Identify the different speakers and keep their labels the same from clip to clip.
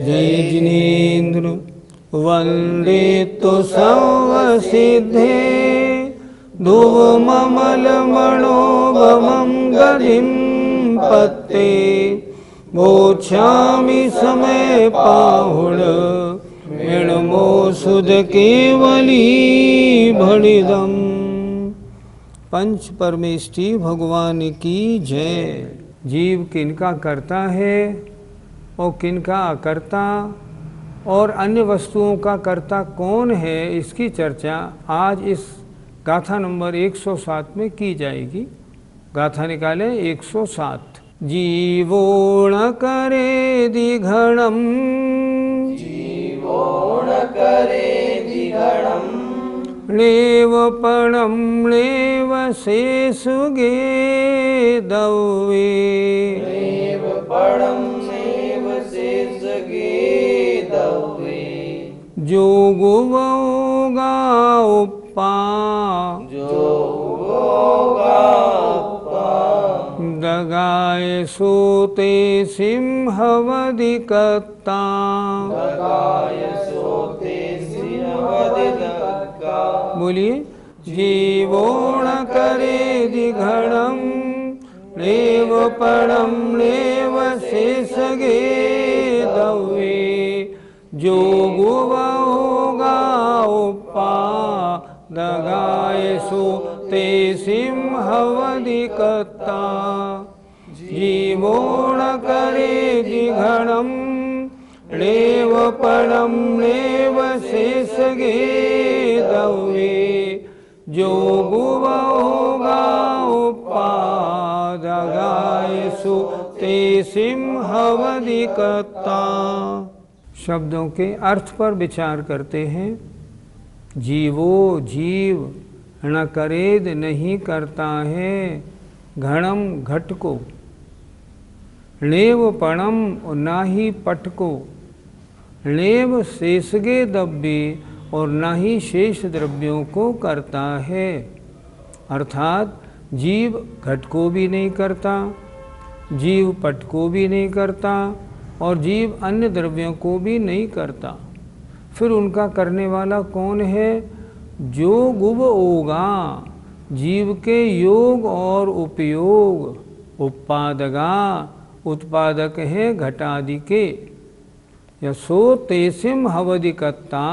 Speaker 1: जय जिनेन्द्र वंदे तो सर्वसिद्धे धुवममलमणोभवं गतिं पत्ते मोक्षामि समय पाहुण मेणमो सुध केवली भणिदम। पंच परमेष्टि भगवान की जय। जीव किनका करता है और किनका अकर्ता और अन्य वस्तुओं का कर्ता कौन है, इसकी चर्चा आज इस गाथा नंबर 107 में की जाएगी। गाथा निकालें 107। जीवो न करे दिघणम, जीवो न करे दिघणम, लेवपणम लेव शेषुगे दवे, लेवपणम लेव शेषुगे दवे, जोगुवोगा उपा, जोगुवोगा उपा, दगाय सोते सिंहवदिकत्ता, दगाय सोते सिंहवदिकत्ता। बोलिए। जीवो न करे दिघणम, लेवपणम लेव शेषगे दवे, जोगुवोगा उपा, दगाय सोते सिंहवदिकत्ता। जीवो न करे दिघणम, लेवपणम लेव शेषगे दवे, जोगुवोगा उपा, दगाय सोते सिंहवदिकत्ता। शब्दों के अर्थ पर विचार करते हैं। जीवो जीव न करेद नहीं करता है घणम घट को, लेव पणम ना ही पट को, लेव शेषगे दब्बे और ना ही शेष द्रव्यों को करता है। अर्थात जीव घट को भी नहीं करता, जीव पट को भी नहीं करता और जीव अन्य द्रव्यों को भी नहीं करता। फिर उनका करने वाला कौन है? जो गुव ओगा, जीव के योग और उपयोग, उपादगा उत्पादक है घटादि के, या सो तेसिम हवदिकत्ता,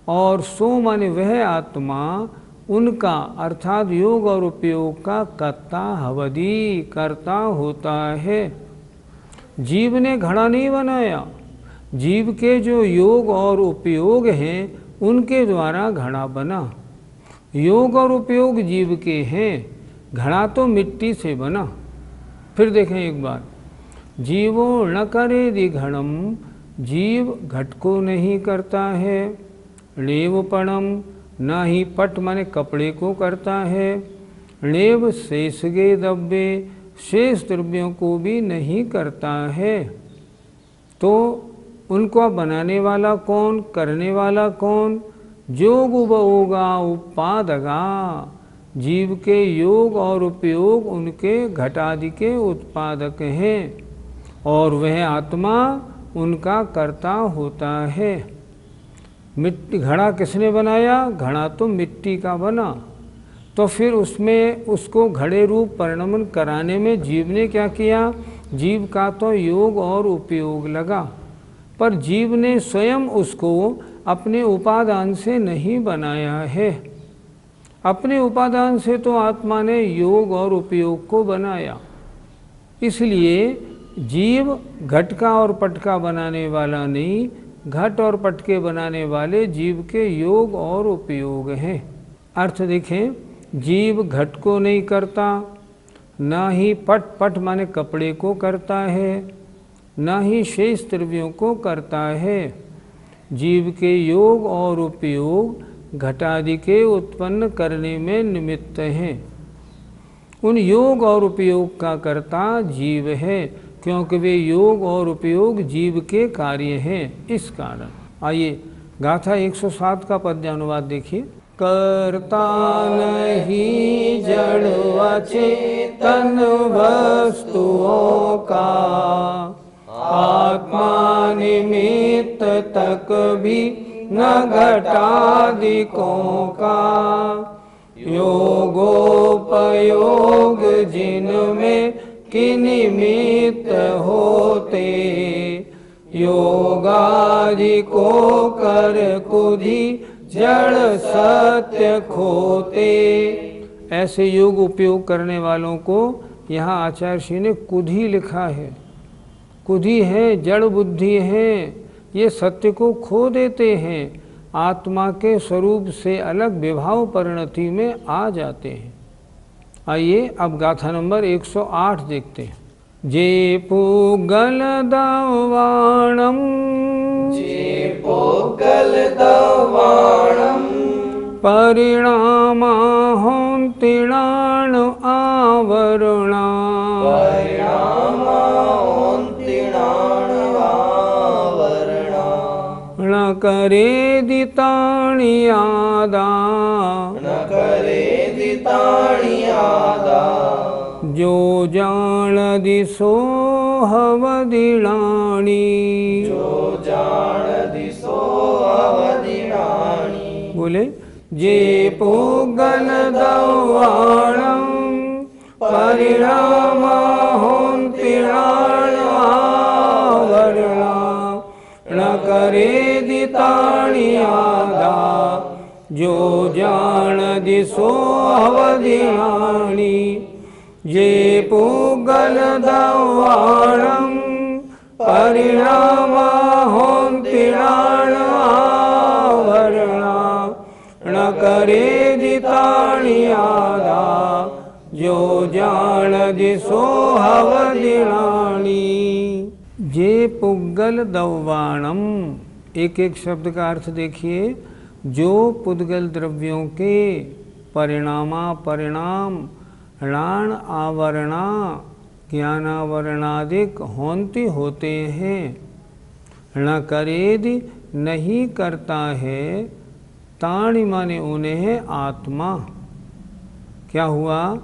Speaker 1: और सो माने वह आत्मा उनका अर्थात योग और उपयोग का कर्ता हवदी करता होता है। जीव ने घड़ा नहीं बनाया, जीव के जो योग और उपयोग हैं उनके द्वारा घड़ा बना। योग और उपयोग जीव के हैं, घड़ा तो मिट्टी से बना। फिर देखें एक बार। जीवो न करे दिघणम, जीव घट को नहीं करता है, लेवपणम ना ही पट माने कपड़े को करता है, लेव शेषगे दब्बे शेष द्रव्यों को भी नहीं करता है। तो उनको बनाने वाला कौन, करने वाला कौन? जो गुबोगा उपादगा, जीव के योग और उपयोग उनके घटादि के उत्पादक हैं और वह आत्मा उनका कर्ता होता है। मिट्टी घड़ा किसने बनाया? घड़ा तो मिट्टी का बना। तो फिर उसमें उसको घड़े रूप परिणमन कराने में जीव ने क्या किया? जीव का तो योग और उपयोग लगा, पर जीव ने स्वयं उसको अपने उपादान से नहीं बनाया है। अपने उपादान से तो आत्मा ने योग और उपयोग को बनाया। इसलिए जीव घट का और पट का बनाने वाला नहीं, घट और पट के बनाने वाले जीव के योग और उपयोग हैं। अर्थ देखें। जीव घट को नहीं करता, ना ही पट माने कपड़े को करता है, ना ही शेष द्रव्यों को करता है। जीव के योग और उपयोग घटादि के उत्पन्न करने में निमित्त हैं। उन योग और उपयोग का कर्ता जीव है, क्योंकि वे योग और उपयोग जीव के कार्य हैं। इस कारण आइए गाथा 107 का पद्यानुवाद देखिए। कर्ता नहीं जड़ अचेतन वस्तुओं का, आत्मा निमित्त तक भी न घटादिकों का। योगोपयोग जिनमें किनिमित्त होते, योगादि को कर कुधि जड़ सत्य खोते। ऐसे योग उपयोग करने वालों को यहाँ आचार्य श्री ने कुधि लिखा है। कुधि है, जड़ बुद्धि है, ये सत्य को खो देते हैं, आत्मा के स्वरूप से अलग विभाव परिणति में आ जाते हैं। आइए अब गाथा नंबर 108 देखते हैं। जे पुगल दवाणम,
Speaker 2: जे पुगल दवाणम,
Speaker 1: परिणामा होन्तिणान आवरणा,
Speaker 2: परिणामा होन्तिणान आवरणा।
Speaker 1: न करे दितानि आदा,
Speaker 2: न करे दितानि आदा।
Speaker 1: जो जान दिसो हवदिणानि,
Speaker 2: जो जान दिसो हवदिणानि।
Speaker 1: बोले जे पुगल दवाणम, परिणामा होन्तिणान आवरणा। न करे दितानि आदा, जो जान दिसो हवदिणानि। जे पुगल दवाणम, परिणामा होन्तिणान आवरणा। न करे दितानि आदा, जो जान दिसो हवदिणानि। जे पुद्गल दवाणम, एक एक शब्द का अर्थ देखिए। जो पुद्गल द्रव्यों के परिणामा परिणाम, णाण आवरणा ज्ञानावरणादिक होन्ति होते हैं। न करेदि नहीं करता है, ताणि माने उन्हें आत्मा। क्या हुआ?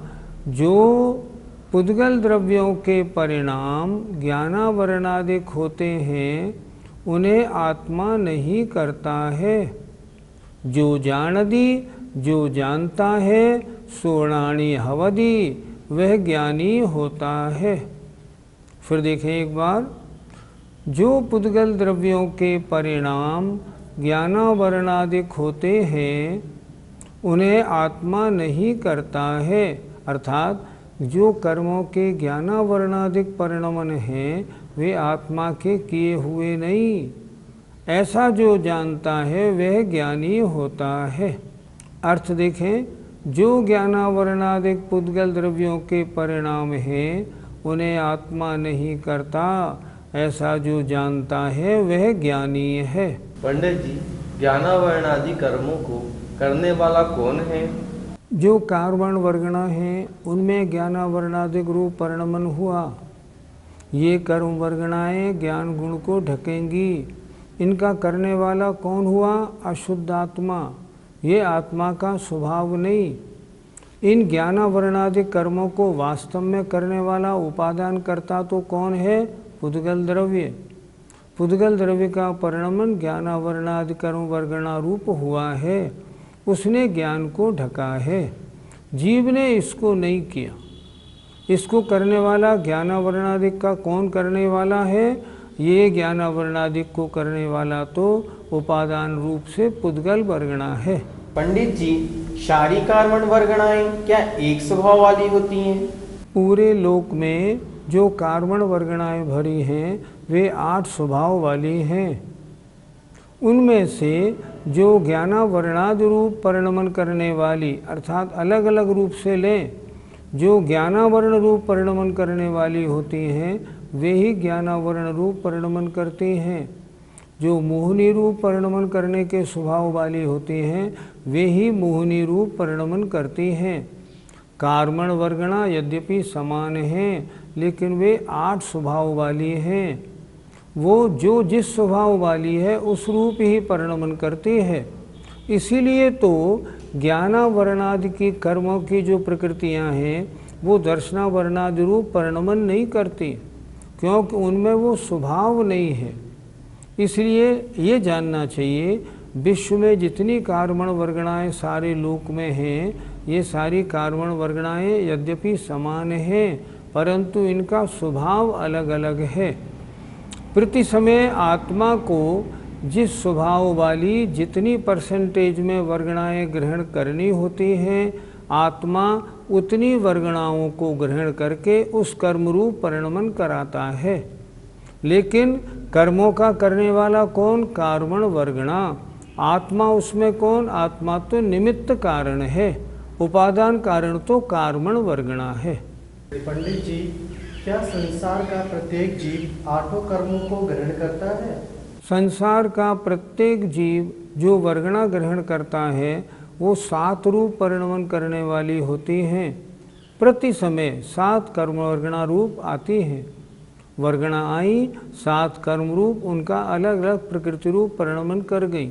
Speaker 1: जो पुद्गल द्रव्यों के परिणाम ज्ञानावरणादिक होते हैं, उन्हें आत्मा नहीं करता है। जो जानदी, जो जानता है, सोणाणी हवदी, वह ज्ञानी होता है। फिर देखें एक बार। जो पुद्गल द्रव्यों के परिणाम ज्ञानावरणादिक होते हैं, उन्हें आत्मा नहीं करता है। अर्थात जो कर्मों के ज्ञानावरणादिक परिणमन हैं, वे आत्मा के किए हुए नहीं। ऐसा जो जानता है वह ज्ञानी होता है। अर्थ देखें। जो ज्ञानावरणादिक पुद्गल द्रव्यों के परिणाम हैं, उन्हें आत्मा नहीं करता। ऐसा जो जानता है वह ज्ञानी है।
Speaker 2: पंडित जी, ज्ञानावरणादि कर्मों को करने वाला कौन है?
Speaker 1: जो कारवर्ण वर्गणा हैं, उनमें ज्ञानावरणादिक रूप परिणमन हुआ। ये कर्म वर्गणाएं ज्ञान गुण को ढकेंगी। इनका करने वाला कौन हुआ? अशुद्ध आत्मा। ये आत्मा का स्वभाव नहीं। इन ज्ञानावरणादिक कर्मों को वास्तव में करने वाला उपादान करता तो कौन है? पुद्गल द्रव्य। पुद्गल द्रव्य का परिणमन ज्ञानावरणादि कर्म वर्गणा रूप हुआ है। उसने ज्ञान को ढका है, जीव ने इसको नहीं किया। इसको करने वाला ज्ञानावरणादिक का कौन करने वाला है? ये ज्ञानावरणादिक को करने वाला तो उपादान रूप से पुद्गल वर्गणा है।
Speaker 2: पंडित जी, सारी कारवर्ण वर्गणाएं क्या एक स्वभाव वाली होती हैं?
Speaker 1: पूरे लोक में जो कारवर्ण वर्गणाएं भरी हैं, वे 8 स्वभाव वाली हैं। उनमें से जो ज्ञानावरणादि रूप परिणमन करने वाली, अर्थात अलग अलग रूप से लें, जो ज्ञानावरण रूप परिणमन करने वाली होती हैं, वे ही ज्ञानावरण रूप परिणमन करती हैं। जो मोहिनी रूप परिणमन करने के स्वभाव वाली होती हैं, वे ही मोहिनी रूप परिणमन करती हैं। कारवर्ण वर्गणा यद्यपि समान हैं, लेकिन वे 8 स्वभाव वाली हैं। वो जो जिस स्वभाव वाली है उस रूप ही परिणमन करती है। इसीलिए तो ज्ञानावरणादि की कर्मों की जो प्रकृतियां हैं, वो दर्शनावरणादि रूप परिणमन नहीं करती, क्योंकि उनमें वो स्वभाव नहीं है। इसलिए ये जानना चाहिए विश्व में जितनी कार्बन वर्गणाएँ सारे लोक में हैं, ये सारी कार्बन वर्गणाएँ यद्यपि समान हैं परंतु इनका स्वभाव अलग अलग है। प्रति समय आत्मा को जिस स्वभाव वाली जितनी परसेंटेज में वर्गणाएँ ग्रहण करनी होती हैं, आत्मा उतनी वर्गणाओं को ग्रहण करके उस कर्मरूप परिणमन कराता है। लेकिन कर्मों का करने वाला कौन? कार्बन वर्गणा। आत्मा उसमें कौन? आत्मा तो निमित्त कारण है, उपादान कारण तो कार्बन वर्गणा है।
Speaker 3: पंडित जी, क्या संसार का प्रत्येक जीव आठों कर्मों को ग्रहण करता है?
Speaker 1: संसार का प्रत्येक जीव जो वर्गणा ग्रहण करता है वो 7 रूप परिणमन करने वाली होती हैं। प्रति समय 7 कर्म वर्गणा रूप आती हैं। वर्गणा आई, 7 कर्म रूप उनका अलग अलग प्रकृति रूप परिणमन कर गई।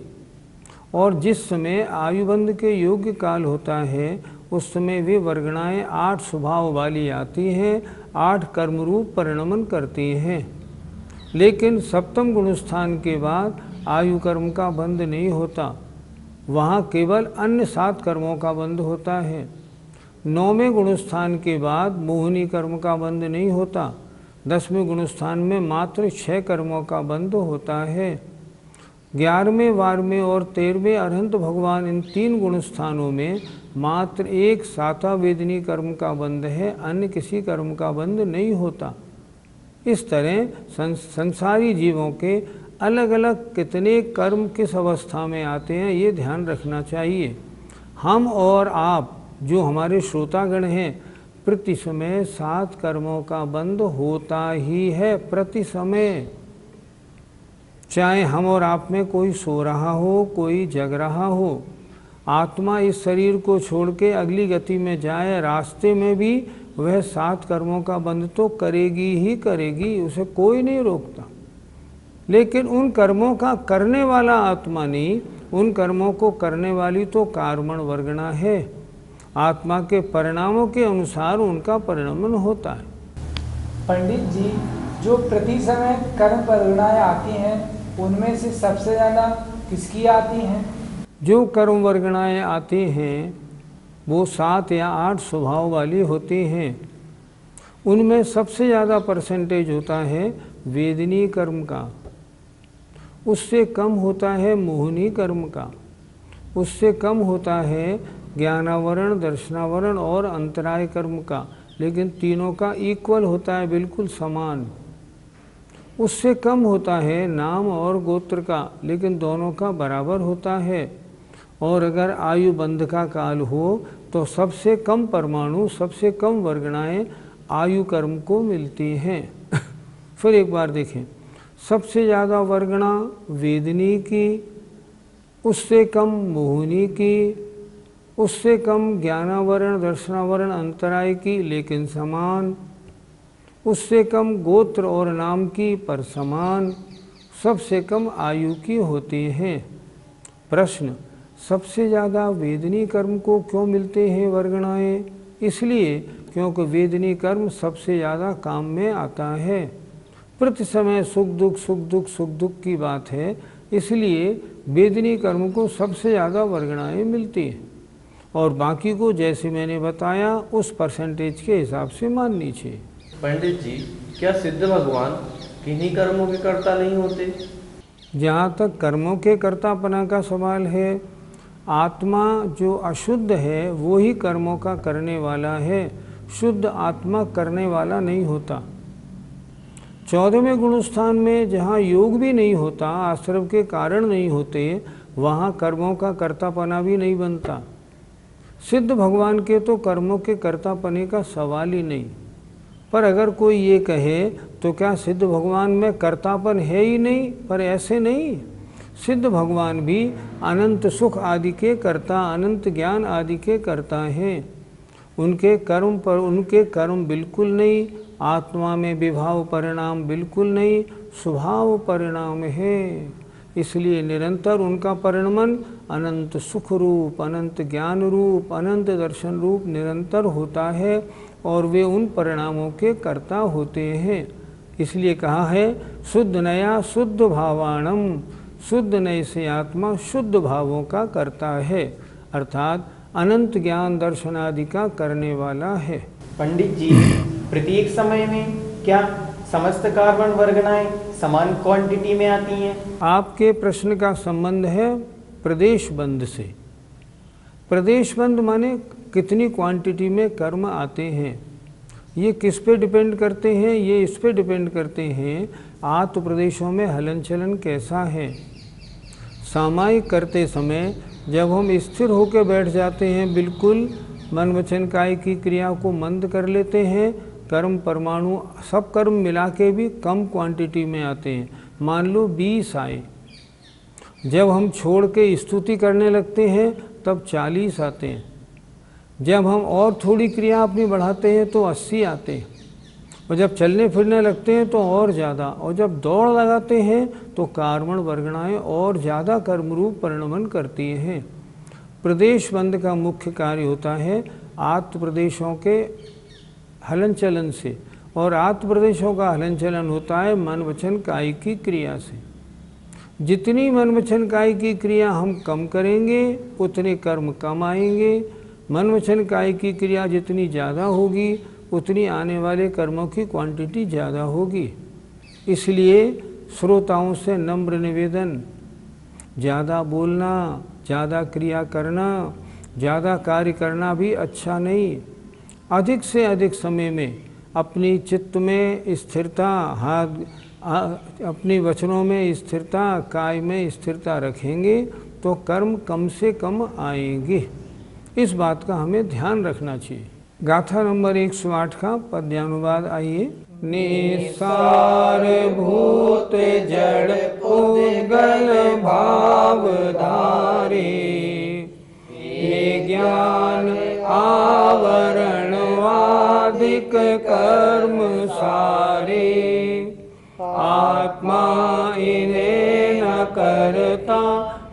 Speaker 1: और जिस समय आयुबंध के योग्य काल होता है उस समय वे वर्गणाएँ 8 स्वभाव वाली आती हैं, 8 कर्म रूप परिणमन करती हैं। लेकिन सप्तम गुणस्थान के बाद आयु कर्म का बंध नहीं होता, वहाँ केवल अन्य 7 कर्मों का बंध होता है। 9वें गुणस्थान के बाद मोहिनी कर्म का बंध नहीं होता। 10वें गुणस्थान में मात्र 6 कर्मों का बंध होता है। 11वें, 12वें और 13वें अरहंत भगवान इन 3 गुणस्थानों में मात्र एक साता वेदनी कर्म का बंध है, अन्य किसी कर्म का बंध नहीं होता। इस तरह संसारी जीवों के अलग अलग कितने कर्म किस अवस्था में आते हैं ये ध्यान रखना चाहिए। हम और आप जो हमारे श्रोतागण हैं, प्रति समय 7 कर्मों का बंध होता ही है। प्रति समय, चाहे हम और आप में कोई सो रहा हो, कोई जग रहा हो, आत्मा इस शरीर को छोड़ के अगली गति में जाए, रास्ते में भी वह 7 कर्मों का बंध तो करेगी ही करेगी, उसे कोई नहीं रोकता। लेकिन उन कर्मों का करने वाला आत्मा नहीं, उन कर्मों को करने वाली तो कार्बन वर्गणा है। आत्मा के परिणामों के अनुसार उनका परिणमन होता है।
Speaker 4: पंडित जी, जो प्रति समय कर्म वर्गणाएं आती हैं उनमें से सबसे ज़्यादा किसकी आती हैं?
Speaker 1: जो कर्म वर्गणाएँ आती हैं वो 7 या 8 स्वभाव वाली होती हैं। उनमें सबसे ज़्यादा परसेंटेज होता है वेदनी कर्म का, उससे कम होता है मोहिनी कर्म का, उससे कम होता है ज्ञानावरण, दर्शनावरण और अंतराय कर्म का, लेकिन तीनों का इक्वल होता है, बिल्कुल समान। उससे कम होता है नाम और गोत्र का, लेकिन दोनों का बराबर होता है। और अगर आयु बंध का काल हो तो सबसे कम परमाणु, सबसे कम वर्गणाएँ आयु कर्म को मिलती हैं। फिर एक बार देखें, सबसे ज़्यादा वर्गणा वेदनी की, उससे कम मोहिनी की, उससे कम ज्ञानावरण, दर्शनावरण, अंतराय की, लेकिन समान, उससे कम गोत्र और नाम की पर समान, सबसे कम आयु की होती हैं। प्रश्न, सबसे ज़्यादा वेदनी कर्म को क्यों मिलते हैं वर्गणाएँ? इसलिए क्योंकि वेदनी कर्म सबसे ज़्यादा काम में आता है। प्रति समय सुख दुख सुख दुख सुख दुख की बात है, इसलिए वेदनी कर्म को सबसे ज़्यादा वर्गणाएँ मिलती हैं और बाकी को जैसे मैंने बताया उस परसेंटेज के हिसाब से माननी चाहिए।
Speaker 2: पंडित जी, क्या सिद्ध भगवान किन्हीं कर्मों के कर्ता नहीं होते?
Speaker 1: जहाँ तक कर्मों के कर्तापना का सवाल है, आत्मा जो अशुद्ध है वो ही कर्मों का करने वाला है, शुद्ध आत्मा करने वाला नहीं होता। 14वें गुणस्थान में जहाँ योग भी नहीं होता, आश्रम के कारण नहीं होते, वहाँ कर्मों का कर्तापना भी नहीं बनता। सिद्ध भगवान के तो कर्मों के कर्तापने का सवाल ही नहीं। पर अगर कोई ये कहे तो क्या सिद्ध भगवान में कर्तापन है ही नहीं? पर ऐसे नहीं, सिद्ध भगवान भी अनंत सुख आदि के कर्ता, अनंत ज्ञान आदि के कर्ता हैं। उनके कर्म बिल्कुल नहीं, आत्मा में विभाव परिणाम बिल्कुल नहीं, स्वभाव परिणाम है। इसलिए निरंतर उनका परिणमन अनंत सुख रूप, अनंत ज्ञान रूप, अनंत दर्शन रूप निरंतर होता है और वे उन परिणामों के कर्ता होते हैं। इसलिए कहा है शुद्ध नया शुद्ध भावाणम, शुद्ध नय से आत्मा शुद्ध भावों का करता है, अर्थात अनंत ज्ञान दर्शन आदि का करने वाला है।
Speaker 2: पंडित जी, प्रत्येक समय में क्या समस्त कार्बन वर्गणाएं समान क्वांटिटी में आती हैं?
Speaker 1: आपके प्रश्न का संबंध है प्रदेश बंध से। प्रदेश बंध माने कितनी क्वांटिटी में कर्म आते हैं। ये किस पे डिपेंड करते हैं? ये इस पे डिपेंड करते हैं आत्म प्रदेशों में हलन चलन कैसा है। सामायिक करते समय जब हम स्थिर होकर बैठ जाते हैं, बिल्कुल मन वचन काय की क्रिया को मंद कर लेते हैं, कर्म परमाणु सब कर्म मिला के भी कम क्वांटिटी में आते हैं। मान लो 20 आए, जब हम छोड़ के स्तुति करने लगते हैं तब 40 आते हैं, जब हम और थोड़ी क्रिया अपनी बढ़ाते हैं तो 80 आते हैं, और जब चलने फिरने लगते हैं तो और ज़्यादा, और जब दौड़ लगाते हैं तो कार्बन वर्गणाएं और ज़्यादा कर्मरूप परिणमन करती हैं। प्रदेश बंध का मुख्य कार्य होता है आत्म प्रदेशों के हलन चलन से, और आत्म प्रदेशों का हलन चलन होता है मन वचन काय की क्रिया से। जितनी मन वचन काय की क्रिया हम कम करेंगे उतने कर्म कम आएंगे, मन वचन काय की क्रिया जितनी ज़्यादा होगी उतनी आने वाले कर्मों की क्वांटिटी ज़्यादा होगी। इसलिए श्रोताओं से नम्र निवेदन, ज़्यादा बोलना, ज़्यादा क्रिया करना, ज़्यादा कार्य करना भी अच्छा नहीं। अधिक से अधिक समय में अपनी चित्त में स्थिरता, अपनी वचनों में स्थिरता, काय में स्थिरता रखेंगे तो कर्म कम से कम आएंगे। इस बात का हमें ध्यान रखना चाहिए। गाथा नंबर 108 का पद्यानुवाद आइए। निसार भूत जड़ उद्गल भावधारे, ये ज्ञान आवरण वादिक कर्म सारे, आत्मा इन्हें न करता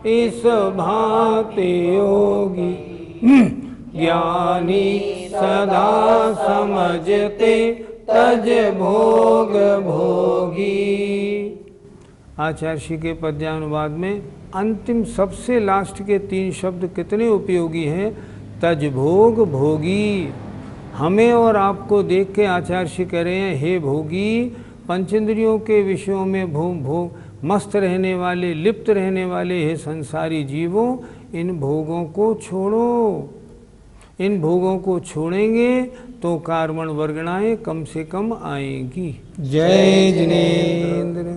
Speaker 1: इस भांति योगी, ज्ञानी सदा समझते तज भोग भोगी। आचार्य श्री के पद्यानुवाद में अंतिम सबसे लास्ट के 3 शब्द कितने उपयोगी हैं? तज भोग भोगी। हमें और आपको देख के आचार्य श्री कह रहे हैं, हे भोगी, पंचेंद्रियों के विषयों में भोग मस्त रहने वाले, लिप्त रहने वाले हे संसारी जीवों, इन भोगों को छोड़ो। इन भोगों को छोड़ेंगे तो कार्बन वर्गणाएं कम से कम आएंगी। जय जिनेंद्र।